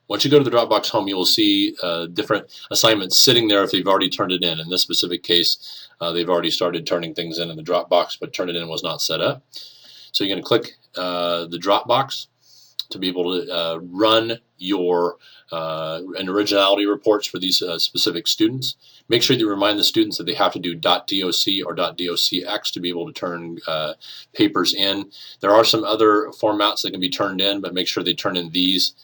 Once you go to the Dropbox home, you will see different assignments sitting there if they've already turned it in. In this specific case, they've already started turning things in the Dropbox, but Turnitin was not set up. So you're going to click the Dropbox to be able to run your and originality reports for these specific students. Make sure you remind the students that they have to do .doc or .docx to be able to turn papers in. There are some other formats that can be turned in, but make sure they turn in these.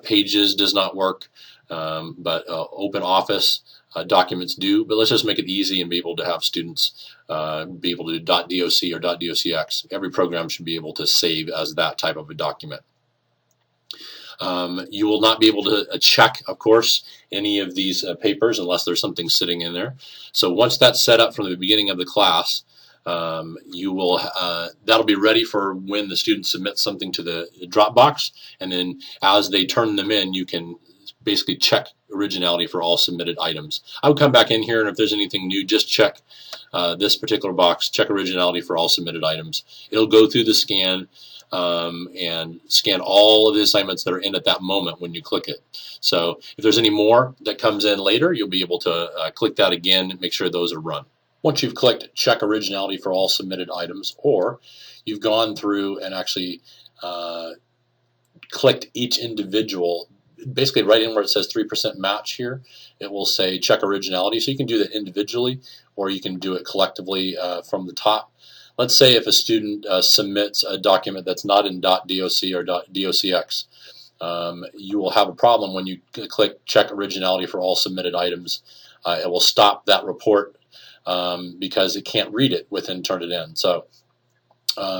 Pages does not work, but Open Office documents do. But let's just make it easy and be able to have students be able to do .doc or .docx. Every program should be able to save as that type of a document. You will not be able to check, of course, any of these papers unless there's something sitting in there. So once that's set up from the beginning of the class, you will that'll be ready for when the student submits something to the Dropbox, and then as they turn them in, you can basically check originality for all submitted items. I would come back in here, and if there's anything new, just check this particular box, check originality for all submitted items. It'll go through the scan and scan all of the assignments that are in at that moment when you click it. So if there's any more that comes in later, you'll be able to click that again and make sure those are run. Once you've clicked check originality for all submitted items, or you've gone through and actually clicked each individual, basically right in where it says 3% match here, it will say check originality. So you can do that individually, or you can do it collectively from the top. Let's say if a student submits a document that's not in .doc or .docx, you will have a problem when you click check originality for all submitted items. It will stop that report because it can't read it within Turnitin. So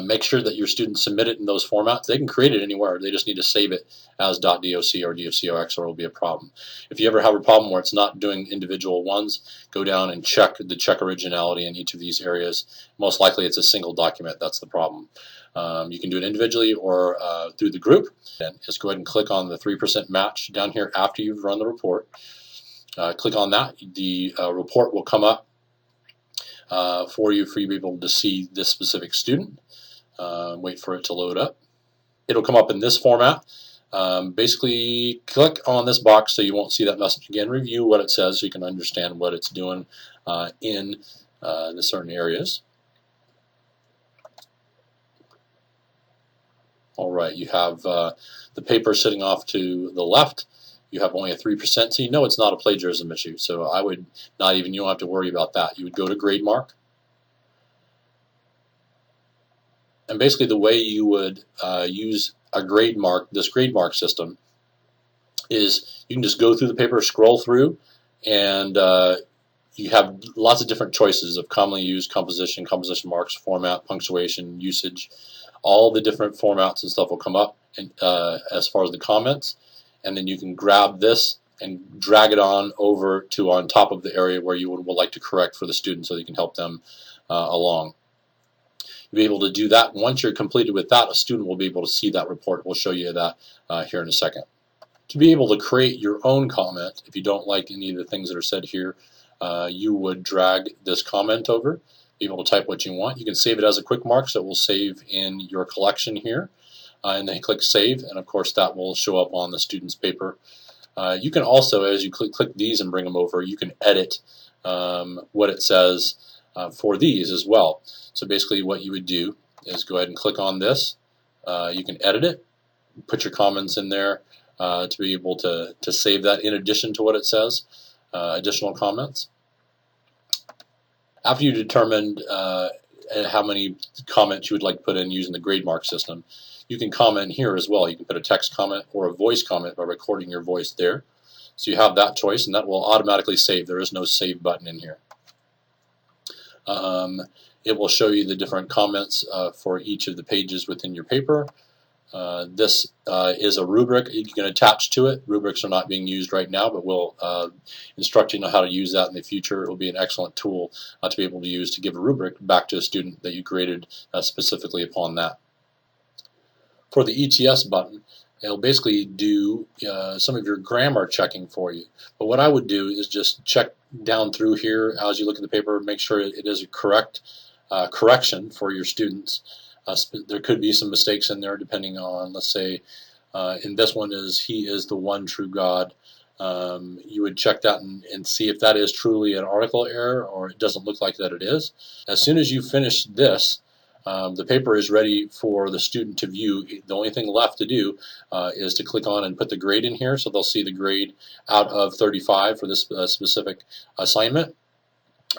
make sure that your students submit it in those formats. They can create it anywhere. They just need to save it as .doc or .docx, or it will be a problem. If you ever have a problem where it's not doing individual ones, go down and check the check originality in each of these areas. Most likely it's a single document that's the problem. You can do it individually or through the group. And just go ahead and click on the 3% match down here after you've run the report. Click on that. The report will come up for you to be able to see this specific student. Wait for it to load up. It'll come up in this format. Basically, click on this box so you won't see that message again. Review what it says so you can understand what it's doing in the certain areas. Alright, you have the paper sitting off to the left. You have only a 3%, so you know it's not a plagiarism issue. So I would not even, you don't have to worry about that. You would go to grade mark. And basically the way you would use a grade mark, this grade mark system, is you can just go through the paper, scroll through, and you have lots of different choices of commonly used composition, composition marks, format, punctuation, usage. All the different formats and stuff will come up and, as far as the comments. And then you can grab this and drag it on over to on top of the area where you would like to correct for the student so you can help them along. You'll be able to do that. Once you're completed with that, a student will be able to see that report. We'll show you that here in a second. To be able to create your own comment, if you don't like any of the things that are said here, you would drag this comment over, be able to type what you want. You can save it as a quick mark, so it will save in your collection here. And then click Save, and of course that will show up on the student's paper. You can also, as you click these and bring them over, you can edit what it says for these as well. So basically what you would do is go ahead and click on this. You can edit it, put your comments in there to be able to save that in addition to what it says, additional comments. After you determined how many comments you would like to put in using the grade mark system, you can comment here as well. You can put a text comment or a voice comment by recording your voice there. So you have that choice, and that will automatically save. There is no save button in here. It will show you the different comments for each of the pages within your paper. This is a rubric you can attach to it. Rubrics are not being used right now, but we'll instruct you on how to use that in the future. It will be an excellent tool to be able to use to give a rubric back to a student that you created specifically upon that. For the ETS button, it'll basically do some of your grammar checking for you. But what I would do is just check down through here as you look at the paper, make sure it is a correct correction for your students. There could be some mistakes in there depending on, let's say, In this one is He is the one true God. You would check that and see if that is truly an article error or it doesn't look like that it is. As soon as you finish this, the paper is ready for the student to view. The only thing left to do is to click on and put the grade in here, so they'll see the grade out of 35 for this specific assignment.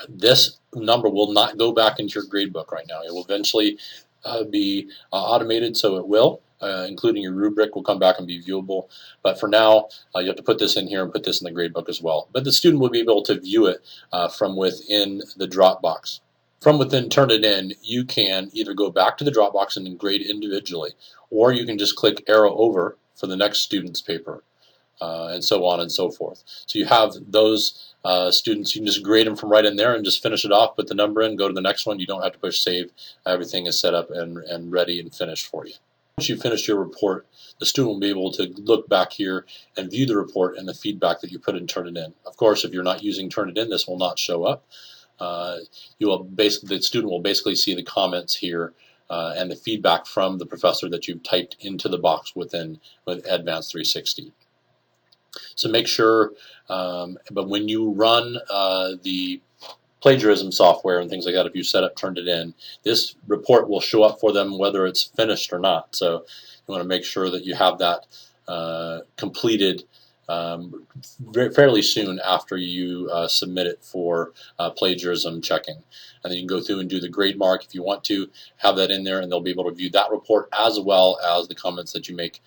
This number will not go back into your gradebook right now. It will eventually be automated, so it will, including your rubric will come back and be viewable. But for now, you have to put this in here and put this in the gradebook as well. But the student will be able to view it from within the Dropbox. From within Turnitin, you can either go back to the Dropbox and grade individually, or you can just click arrow over for the next student's paper, and so on and so forth. So you have those students, you can just grade them from right in there and just finish it off, put the number in, go to the next one. You don't have to push save. Everything is set up and ready and finished for you. Once you finish your report, the student will be able to look back here and view the report and the feedback that you put in Turnitin. Of course, if you're not using Turnitin, this will not show up. The student will basically see the comments here and the feedback from the professor that you've typed into the box with Advanced 360. So make sure, but when you run the plagiarism software and things like that, if you set up Turnitin, this report will show up for them whether it's finished or not. So you want to make sure that you have that completed fairly soon after you submit it for plagiarism checking. And then you can go through and do the grade mark if you want to have that in there, and they'll be able to view that report as well as the comments that you make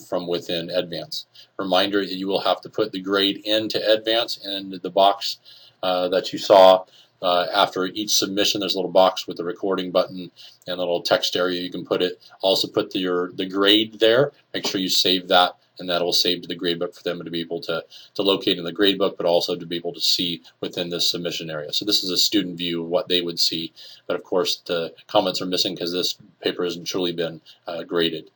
from within Advance. Reminder that you will have to put the grade into Advance in the box that you saw after each submission. There's a little box with the recording button and a little text area you can put it. Also put the grade there. Make sure you save that, and that will save to the gradebook for them to be able to locate in the gradebook, but also to be able to see within this submission area. So this is a student view of what they would see, but of course the comments are missing because this paper hasn't truly been graded.